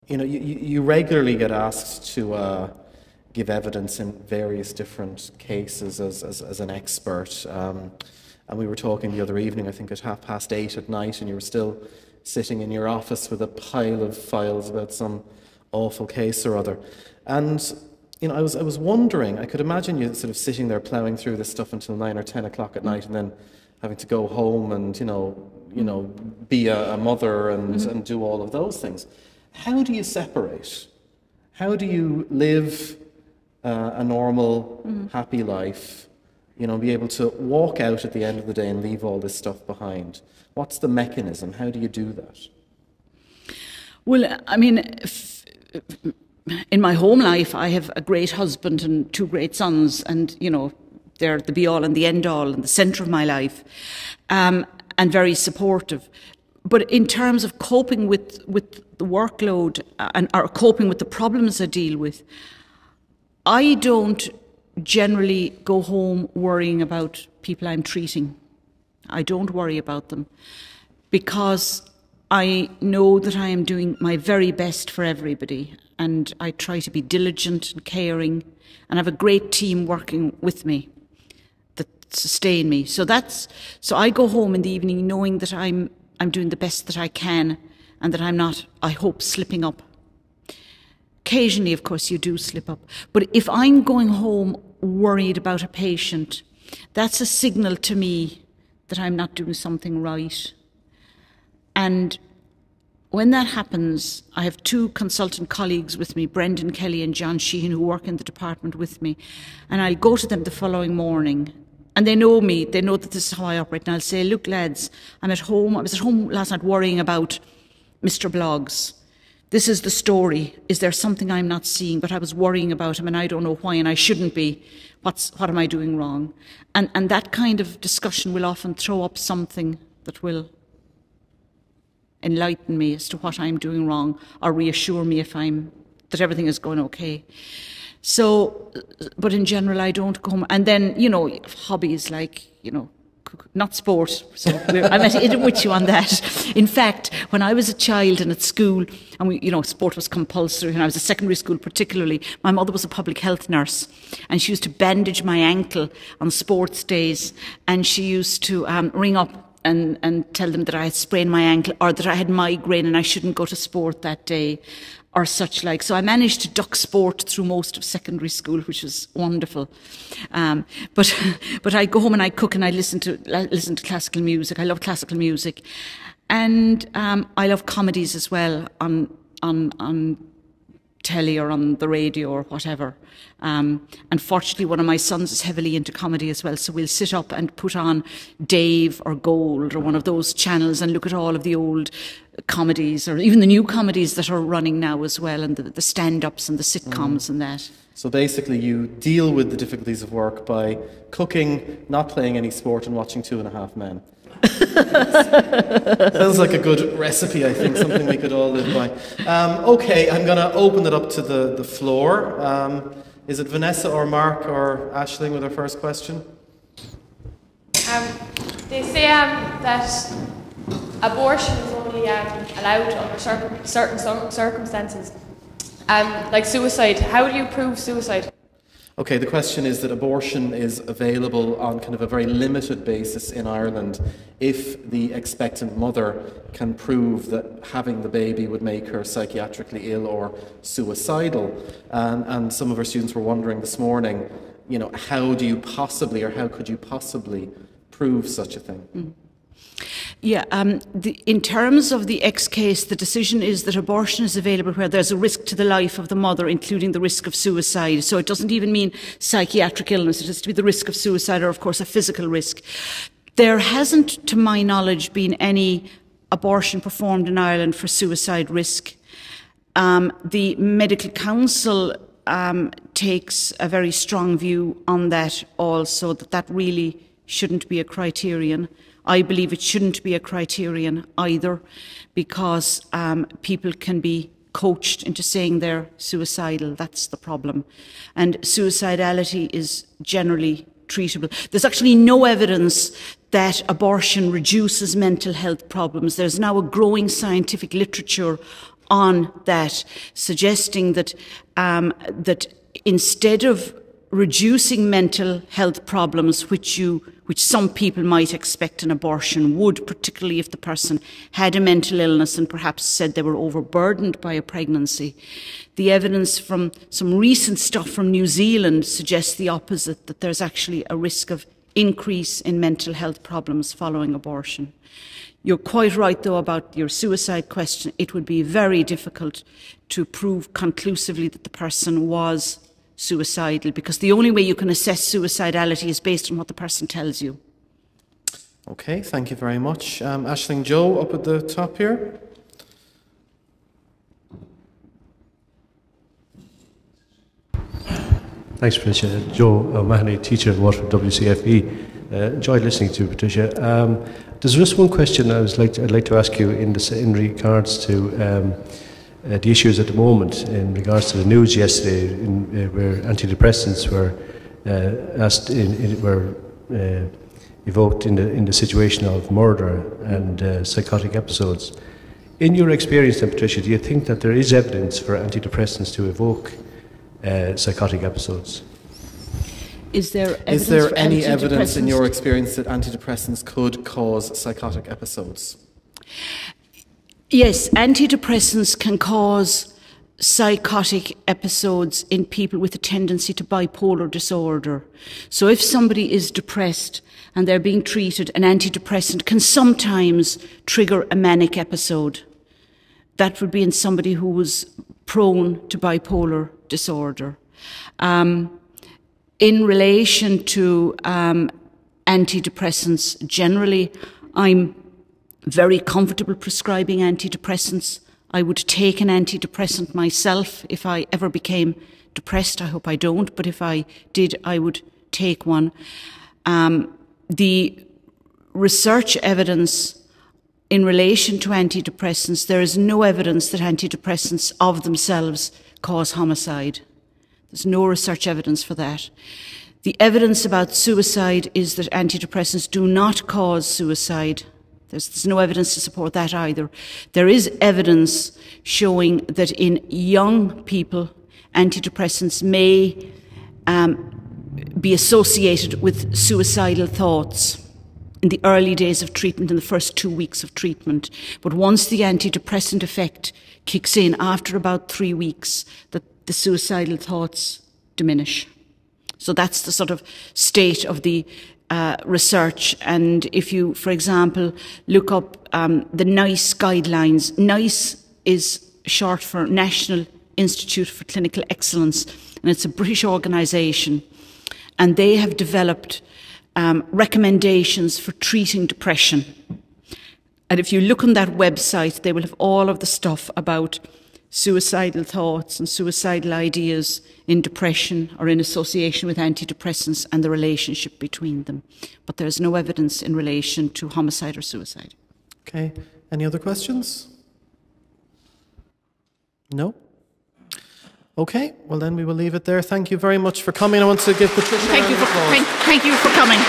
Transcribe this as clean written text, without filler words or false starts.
You know, you regularly get asked to give evidence in various different cases as an expert. And we were talking the other evening, I think at 8:30 at night, and you were still sitting in your office with a pile of files about some awful case or other. And you know, I was wondering, I could imagine you sort of sitting there ploughing through this stuff until 9 or 10 o'clock at night, and then having to go home and be a mother and do all of those things. How do you separate? How do you live a normal, happy life? You know, be able to walk out at the end of the day and leave all this stuff behind. What's the mechanism? How do you do that? Well, I mean, in my home life, I have a great husband and 2 great sons, and, you know, they're the be-all and the end-all and the centre of my life, and very supportive. But in terms of coping with the workload or coping with the problems I deal with, I don't generally go home worrying about people I'm treating. I don't worry about them because I know that I am doing my very best for everybody, and I try to be diligent and caring, and I have a great team working with me that sustain me. So I go home in the evening knowing that I'm doing the best that I can, and that I'm not, I hope, slipping up. Occasionally, of course, you do slip up. But if I'm going home worried about a patient, that's a signal to me that I'm not doing something right. And when that happens, I have 2 consultant colleagues with me, Brendan Kelly and John Sheehan, who work in the department with me. And I'll go to them the following morning. And they know me, they know that this is how I operate. And I'll say, look, lads, I was at home last night worrying about Mr. Bloggs. This is the story. Is there something I'm not seeing? But I was worrying about him and I don't know why, and I shouldn't be. What am I doing wrong? And that kind of discussion will often throw up something that will enlighten me as to what I'm doing wrong, or reassure me that everything is going okay. So, but in general, I don't go home. And then, you know, hobbies like, you know, not sport. So I'm with you on that. In fact, when I was a child and at school, and sport was compulsory, and I was at secondary school particularly, my mother was a public health nurse, and she used to bandage my ankle on sports days, and she used to ring up and tell them that I had sprained my ankle, or that I had migraine and I shouldn't go to sport that day, or such like. So I managed to duck sport through most of secondary school, which was wonderful. But I go home and I cook and I listen to classical music. I love classical music, and I love comedies as well on telly or on the radio or whatever. Unfortunately, one of my sons is heavily into comedy as well, so we'll sit up and put on Dave or Gold or one of those channels and look at all of the old comedies, or even the new comedies that are running now as well, and the stand-ups and the sitcoms and that. So basically you deal with the difficulties of work by cooking, not playing any sport, and watching 2.5 Men. Sounds like a good recipe, I think, something we could all live by. Okay, I'm going to open it up to the floor. Is it Vanessa or Mark or Aisling with our first question? They say that abortion is only allowed under certain circumstances, like suicide. How do you prove suicide? Okay, the question is that abortion is available on kind of a very limited basis in Ireland if the expectant mother can prove that having the baby would make her psychiatrically ill or suicidal. And some of our students were wondering this morning, you know, how do you possibly, or how could you possibly prove such a thing? Mm. Yeah, in terms of the X case, the decision is that abortion is available where there's a risk to the life of the mother, including the risk of suicide. So it doesn't even mean psychiatric illness. It has to be the risk of suicide, or of course a physical risk. There hasn't, to my knowledge, been any abortion performed in Ireland for suicide risk. The Medical Council takes a very strong view on that also, that really shouldn't be a criterion. I believe it shouldn't be a criterion either, because people can be coached into saying they're suicidal. That's the problem. And suicidality is generally treatable. There's actually no evidence that abortion reduces mental health problems. There's now a growing scientific literature on that, suggesting that that instead of reducing mental health problems, which some people might expect an abortion would, particularly if the person had a mental illness and perhaps said they were overburdened by a pregnancy. The evidence from some recent stuff from New Zealand suggests the opposite, that there's actually a risk of increase in mental health problems following abortion. You're quite right, though, about your suicide question. It would be very difficult to prove conclusively that the person was suicidal, because the only way you can assess suicidality is based on what the person tells you. Okay, thank you very much. Aisling Joe up at the top here. Thanks, Patricia. Joe O'Mahony, teacher at Waterford WCFE. Enjoyed listening to you, Patricia. There's just one question I'd like to ask you in regards to the issues at the moment, in regards to the news yesterday, where antidepressants were evoked in the situation of murder and psychotic episodes. In your experience, then, Patricia, do you think that there is evidence for antidepressants to evoke psychotic episodes? Is there any evidence in your experience that antidepressants could cause psychotic episodes? Yes, antidepressants can cause psychotic episodes in people with a tendency to bipolar disorder. So if somebody is depressed and they're being treated, an antidepressant can sometimes trigger a manic episode. That would be in somebody who was prone to bipolar disorder. In relation to antidepressants generally, I'm very comfortable prescribing antidepressants. I would take an antidepressant myself if I ever became depressed. I hope I don't, but if I did, I would take one. The research evidence in relation to antidepressants, there is no evidence that antidepressants of themselves cause homicide. There's no research evidence for that. The evidence about suicide is that antidepressants do not cause suicide. There's no evidence to support that either. There is evidence showing that in young people, antidepressants may be associated with suicidal thoughts in the early days of treatment, in the first 2 weeks of treatment. But once the antidepressant effect kicks in, after about 3 weeks, the suicidal thoughts diminish. So that's the sort of state of the research. And if you, for example, look up the NICE guidelines, NICE is short for National Institute for Clinical Excellence, and it's a British organisation, and they have developed recommendations for treating depression. And if you look on that website, they will have all of the stuff about suicidal thoughts and suicidal ideas in depression or in association with antidepressants and the relationship between them. But there's no evidence in relation to homicide or suicide. Okay. Any other questions? No? Okay. Well, then we will leave it there. Thank you very much for coming. I want to give Patricia Thank you for coming.